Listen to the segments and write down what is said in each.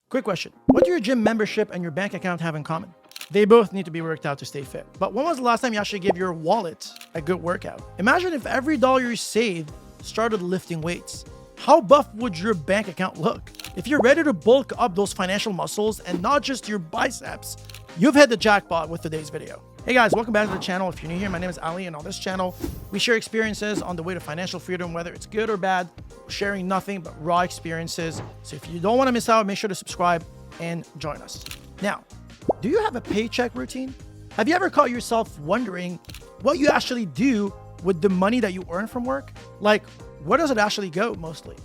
Quick question. What do your gym membership and your bank account have in common? They both need to be worked out to stay fit. But when was the last time you actually gave your wallet a good workout? Imagine if every dollar you saved started lifting weights. How buff would your bank account look? If you're ready to bulk up those financial muscles and not just your biceps, you've hit the jackpot with today's video. Hey guys, welcome back to the channel. If you're new here, my name is Ali, and on this channel, we share experiences on the way to financial freedom, whether it's good or bad, sharing nothing but raw experiences. So if you don't want to miss out, make sure to subscribe and join us. Now, do you have a paycheck routine? Have you ever caught yourself wondering what you actually do with the money that you earn from work? Like, where does it actually go mostly?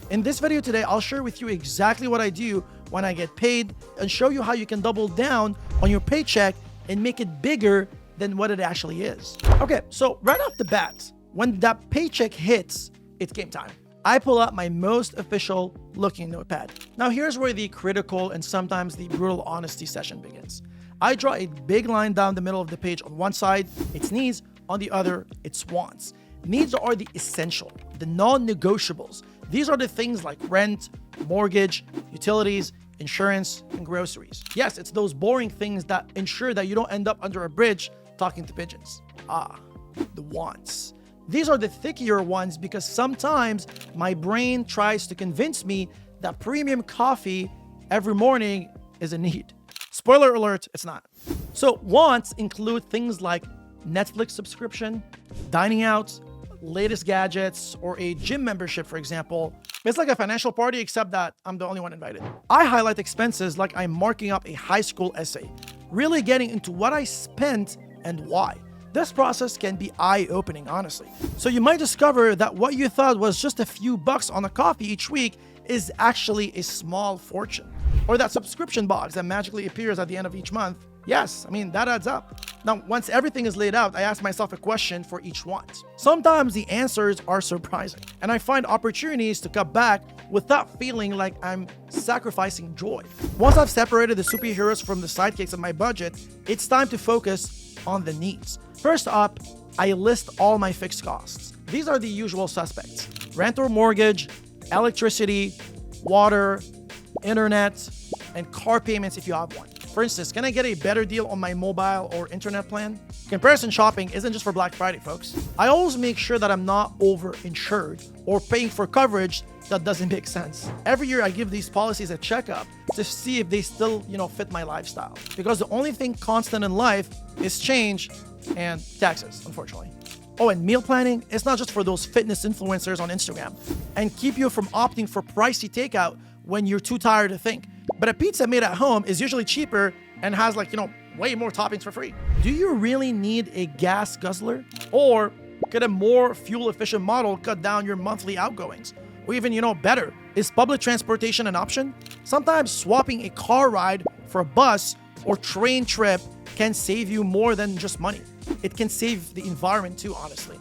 In this video today, I'll share with you exactly what I do when I get paid and show you how you can double down on your paycheck and make it bigger than what it actually is. Okay, so right off the bat, when that paycheck hits, it's game time. I pull out my most official looking notepad. Now here's where the critical and sometimes the brutal honesty session begins. I draw a big line down the middle of the page. On one side, it's needs, on the other, it's wants. Needs are the essential, the non-negotiables. These are the things like rent, mortgage, utilities, insurance, and groceries. Yes, it's those boring things that ensure that you don't end up under a bridge talking to pigeons. The wants. These are the thickier ones because sometimes my brain tries to convince me that premium coffee every morning is a need. Spoiler alert, it's not. So wants include things like Netflix subscription, dining out, latest gadgets, or a gym membership, for example. It's like a financial party, except that I'm the only one invited. I highlight expenses like I'm marking up a high school essay, really getting into what I spent and why. This process can be eye-opening, honestly. So you might discover that what you thought was just a few bucks on a coffee each week is actually a small fortune. Or that subscription box that magically appears at the end of each month. Yes, I mean, that adds up. Now, once everything is laid out, I ask myself a question for each want. Sometimes the answers are surprising, and I find opportunities to cut back without feeling like I'm sacrificing joy. Once I've separated the superheroes from the sidekicks of my budget, it's time to focus on the needs. First up, I list all my fixed costs. These are the usual suspects: rent or mortgage, electricity, water, internet, and car payments if you have one. For instance, can I get a better deal on my mobile or internet plan? Comparison shopping isn't just for Black Friday, folks. I always make sure that I'm not over-insured or paying for coverage that doesn't make sense. Every year I give these policies a checkup to see if they still, fit my lifestyle. Because the only thing constant in life is change and taxes, unfortunately. Oh, and meal planning, it's not just for those fitness influencers on Instagram and keep you from opting for pricey takeout when you're too tired to think. But a pizza made at home is usually cheaper and has way more toppings for free. Do you really need a gas guzzler? Or could a more fuel efficient model cut down your monthly outgoings? Or even, better, is public transportation an option? Sometimes swapping a car ride for a bus or train trip can save you more than just money. It can save the environment too, honestly.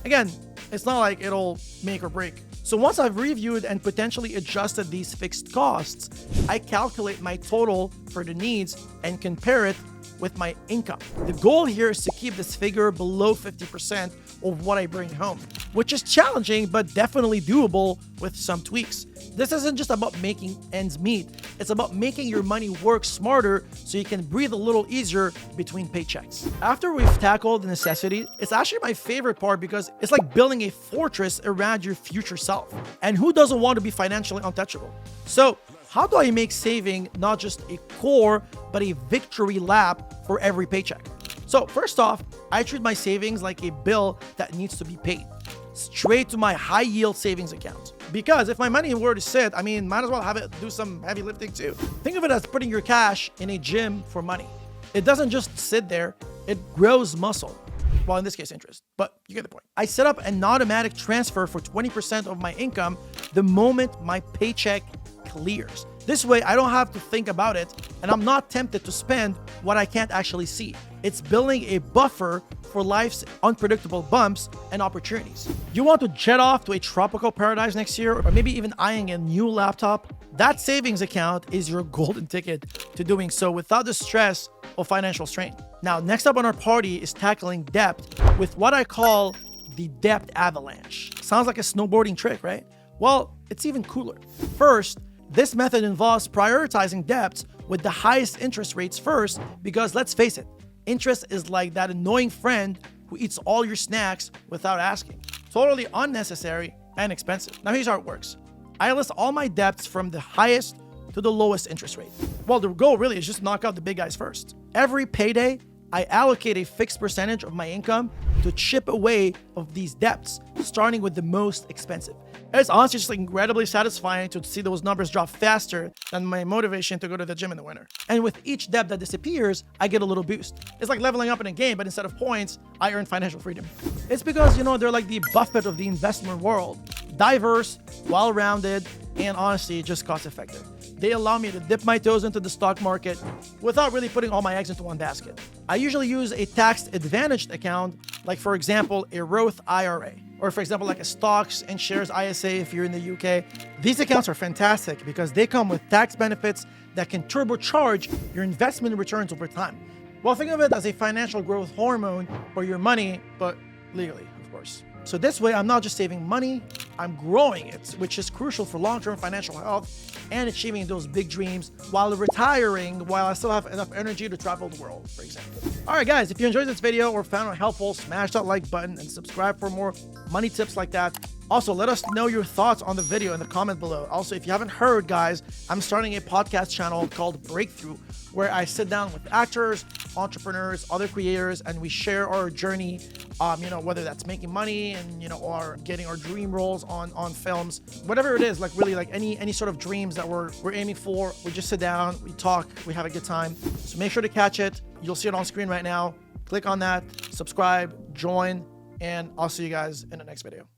Again, it's not like it'll make or break. So once I've reviewed and potentially adjusted these fixed costs, I calculate my total for the needs and compare it with my income. The goal here is to keep this figure below 50% of what I bring home, which is challenging but definitely doable with some tweaks. This isn't just about making ends meet, it's about making your money work smarter so you can breathe a little easier between paychecks. After we've tackled the necessity, it's actually my favorite part because it's like building a fortress around your future self. And who doesn't want to be financially untouchable? So how do I make saving not just a core, but a victory lap for every paycheck? So first off, I treat my savings like a bill that needs to be paid, straight to my high yield savings account. Because if my money were to sit, might as well have it do some heavy lifting too. Think of it as putting your cash in a gym for money. It doesn't just sit there, it grows muscle. Well, in this case, interest, but you get the point. I set up an automatic transfer for 20% of my income the moment my paycheck clears. This way, I don't have to think about it, and I'm not tempted to spend what I can't actually see. It's building a buffer for life's unpredictable bumps and opportunities. You want to jet off to a tropical paradise next year, or maybe even eyeing a new laptop? That savings account is your golden ticket to doing so without the stress of financial strain. Now, next up on our party is tackling debt with what I call the debt avalanche. Sounds like a snowboarding trick, right? Well, it's even cooler. First, This method involves prioritizing debts with the highest interest rates first because let's face it, interest is like that annoying friend who eats all your snacks without asking. Totally unnecessary and expensive. Now here's how it works. I list all my debts from the highest to the lowest interest rate. Well, the goal really is just knock out the big guys first. Every payday, I allocate a fixed percentage of my income to chip away of these debts, starting with the most expensive. It's honestly just incredibly satisfying to see those numbers drop faster than my motivation to go to the gym in the winter. And with each debt that disappears, I get a little boost. It's like leveling up in a game, but instead of points, I earn financial freedom. It's because, they're like the Buffett of the investment world. Diverse, well-rounded, and honestly, just cost-effective. They allow me to dip my toes into the stock market without really putting all my eggs into one basket. I usually use a tax-advantaged account, like for example, a Roth IRA, or for example, like a stocks and shares ISA if you're in the UK. These accounts are fantastic because they come with tax benefits that can turbocharge your investment returns over time. Well, think of it as a financial growth hormone for your money, but legally, of course. So this way, I'm not just saving money, I'm growing it, which is crucial for long-term financial health and achieving those big dreams while retiring, while I still have enough energy to travel the world, for example. All right, guys, if you enjoyed this video or found it helpful, smash that like button and subscribe for more money tips like that. Also, let us know your thoughts on the video in the comment below. Also, if you haven't heard, guys, I'm starting a podcast channel called Breakthrough, where I sit down with actors, entrepreneurs, other creators, and we share our journey, whether that's making money and, or getting our dream roles on films, whatever it is, like really like any sort of dreams that we're aiming for. We just sit down, we talk, we have a good time. So make sure to catch it. You'll see it on screen right now. Click on that, subscribe, join, and I'll see you guys in the next video.